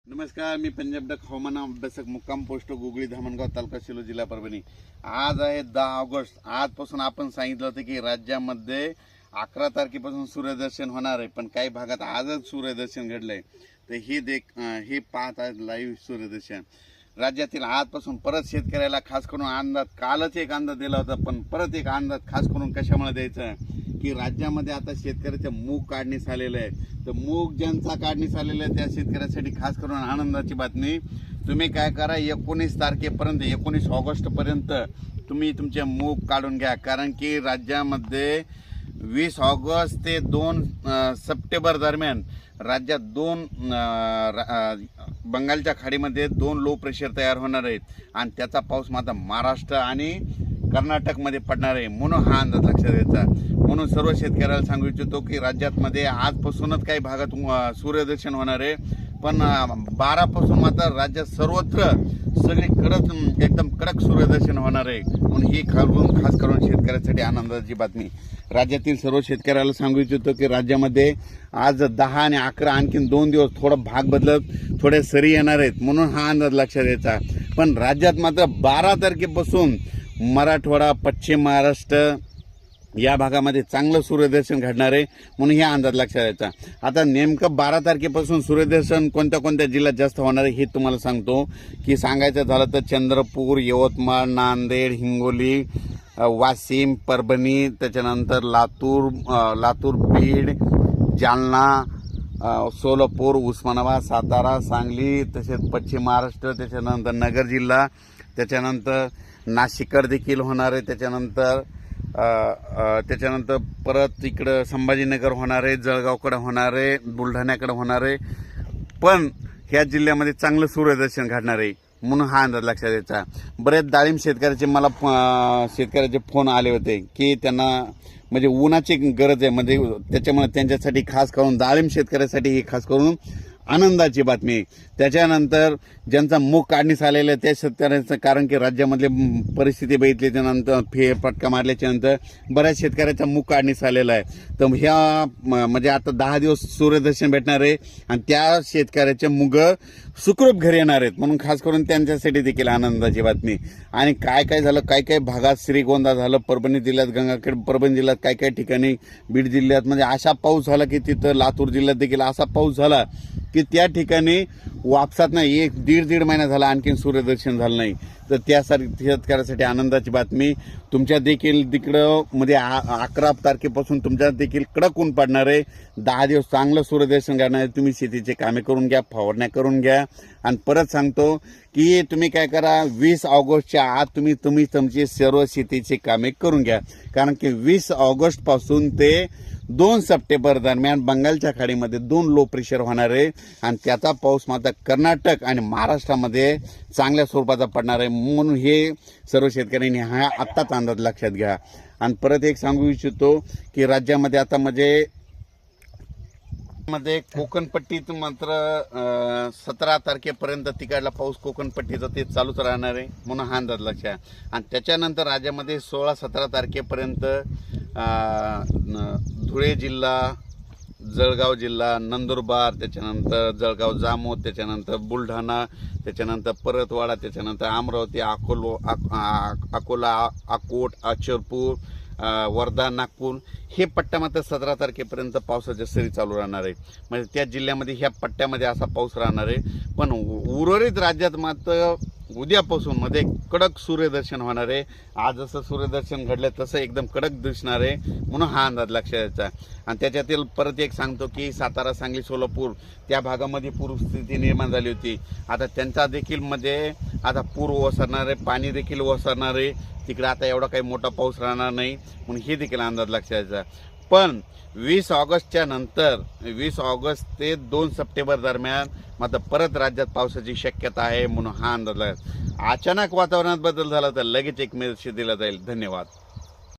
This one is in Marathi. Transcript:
नमस्कार, मी पंजाब डक हवामान अभ्यासक मुक्काम पोस्ट गुगळी धामणगाव तालुका सेलू जिल्हा परभणी। आज आहे 10 ऑगस्ट। आजपासून आपण सांगितलं होतं की राज्यामध्ये 11 तारखेपासून सूर्यदर्शन होणार आहे, पण काही भागात आजच सूर्यदर्शन घडलंय। तर हे पाहत आहेत लाईव्ह सूर्यदर्शन। राज्यातील आजपासून परत शेतकऱ्याला खास करून अंदाज, कालच एक अंदाज दिला होता, पण परत एक अंदाज खास करून कशामुळे द्यायचा की राज्यामध्ये आता शेतकऱ्याचे मूग काढणीस आलेलं आहे। तर मूग ज्यांचा काढणीस आलेलं आहे त्या शेतकऱ्यासाठी खास करून आनंदाची बातमी। तुम्ही काय करा, 19 तारखेपर्यंत 19 ऑगस्टपर्यंत तुम्ही तुमचे मूग काढून घ्या, कारण की राज्यामध्ये 20 ऑगस्ट ते 2 सप्टेंबर दरम्यान राज्यात बंगालच्या खाडीमध्ये 2 लो प्रेशर तयार होणार आहेत आणि त्याचा पाऊस मात्र महाराष्ट्र आणि कर्नाटकमध्ये पडणार आहे। म्हणून हा अंदाज लक्षात घ्यायचा। म्हणून सर्व शेतकऱ्याला सांगू इच्छितो की राज्यामध्ये आजपासूनच काही भागात सूर्यदर्शन होणार आहे, पण 12 पासून मात्र राज्यात सर्वत्र सगळे एकदम कडक सूर्यदर्शन होणार आहे। म्हणून ही खास करून शेतकऱ्यासाठी आनंदाची बातमी। राज्यातील सर्व शेतकऱ्याला सांगू इच्छितो की राज्यामध्ये आज 10 आणि 11 आणखीन 2 दिवस थोडा भाग बदलत थोडे सरी येणार आहेत, म्हणून हा अंदाज लक्षात घ्यायचा। पण राज्यात मात्र 12 तारखेपासून मराठवाडा, पश्चिम महाराष्ट्र या भागामध्ये चांगलं सूर्यदर्शन घडणार आहे, म्हणून हा अंदाज लक्षात घ्यायचा। आता नेमकं 12 तारखेपासून सूर्यदर्शन कोणत्या कोणत्या जिल्ह्यात जास्त होणार आहे हे तुम्हाला सांगतो। की सांगायचं झालं तर चंद्रपूर, यवतमाळ, नांदेड, हिंगोली, वाशिम, परभणी, त्याच्यानंतर लातूर, बीड, जालना, सोलापूर, उस्मानाबाद, सातारा, सांगली, तसेच पश्चिम महाराष्ट्र, त्याच्यानंतर नगर जिल्हा, त्याच्यानंतर नाशिककडे देखील होणार आहे, त्याच्यानंतर परत इकडं संभाजीनगर होणार आहे, जळगावकडे होणार आहे, बुलढाण्याकडे होणार आहे। पण ह्या जिल्ह्यामध्ये चांगलं सूर्यदर्शन घडणार आहे, म्हणून हा अंदाज लक्षात द्यायचा। बरेच डाळिंब शेतकऱ्याचे फोन आले होते की त्यांना म्हणजे उन्हाची गरज आहे, म्हणजे त्याच्यामुळे त्यांच्यासाठी खास करून डाळिंब शेतकऱ्यासाठी ही खास करून आनंदाची बातमी। त्याच्यानंतर ज्यांचा मूग काढणीस आलेला आहे त्या शेतकऱ्यांचं, कारण की राज्यामधली परिस्थिती बघितली नंतर फेरफटका मारल्याच्या नंतर बऱ्याच शेतकऱ्याचा मूग काढणीस आलेला आहे। तर ह्या म्हणजे आता 10 दिवस सूर्यदर्शन भेटणार आहे आणि त्या शेतकऱ्याचे मूग सुखरूप घरी येणार आहेत, म्हणून खास करून त्यांच्यासाठी देखील आनंदाची बातमी। आणि काय झालं, काही भागात श्रीगोंदा झालं, परभणी जिल्ह्यात गंगाखेड, परभणी जिल्ह्यात काही ठिकाणी, बीड जिल्ह्यात म्हणजे असा पाऊस झाला की तिथं लातूर जिल्ह्यात देखील असा पाऊस झाला की त्या ठिकाणी वापसात नाही 1-1.5 महिना झाला आणखीन सूर्यदर्शन झालं नाही। तर त्यासाठी शेतकऱ्यासाठी आनंदाची बातमी। तुमच्या देखील तिकडं मध्ये 11 तारखेपासून तुमच्या देखील कडक ऊन पडणार आहे। 10 दिवस चांगलं सूर्यदर्शन करणार आहे। तुम्ही शेतीचे कामे करून घ्या, फवारण्या करून घ्या। आणि परत सांगतो की तुम्ही काय करा, 20 ऑगस्टच्या आत तुम्ही तुमची सर्व शेतीची कामे करून घ्या, कारण की 20 ऑगस्ट पासून ते 2 सप्टेंबर दरम्यान बंगालच्या खाडीमध्ये 2 लो प्रेशर होणार आहे आणि त्याचा पाऊस मात्र कर्नाटक आणि महाराष्ट्रामध्ये चांगल्या स्वरूपाचा पडणार आहे। म्हणून हे सर्व शेतकऱ्यांनी हा आत्ताच अंदाज लक्षात घ्या। आणि परत एक सांगू इच्छितो की राज्यामध्ये आता मध्ये कोकणपट्टीत मात्र 17 तारखेपर्यंत तिकडला पाऊस कोकणपट्टीचा ते चालूच राहणार आहे, म्हणून हा अंदाज लक्षात। आणि त्याच्यानंतर राज्यामध्ये 16-17 तारखेपर्यंत धुळे जिल्हा, जळगाव जिल्हा, नंदुरबार, त्याच्यानंतर जळगाव जामोद, त्याच्यानंतर बुलढाणा, त्याच्यानंतर परतवाडा, त्याच्यानंतर अमरावती, अकोला, अकोट, अचलपूर, वर्धा, नागपूर हे पट्ट्या मात्र 17 तारखेपर्यंत पावसाच्या सरी चालू राहणार आहे। म्हणजे त्या जिल्ह्यामध्ये ह्या पट्ट्यामध्ये असा पाऊस राहणार आहे। पण उर्वरित राज्यात मात्र उद्यापासून मध्ये कडक सूर्यदर्शन होणार आहे। आज जसं सूर्यदर्शन घडलं तसं एकदम कडक दिसणार आहे, म्हणून हा अंदाज लक्षात द्यायचा। आणि त्याच्यातील परत एक सांगतो की सातारा, सांगली, सोलापूर त्या भागामध्ये पूरस्थिती निर्माण झाली होती। आता त्यांचा देखील मध्ये आता पूर ओसरणार आहे, पाणी देखील ओसरणार आहे तिकडे। आता एवढा काही मोठा पाऊस राहणार नाही, म्हणून हे देखील अंदाज लक्षात द्यायचा। पण 20 ऑगस्टच्या नंतर 20 ऑगस्ट ते 2 सप्टेंबर दरम्यान मात्र परत राज्यात पावसाची शक्यता आहे, म्हणून हा अंदाज. अचानक वातावरणात बदल झाला तर लगेच एक मेसेज दिला जाईल। धन्यवाद।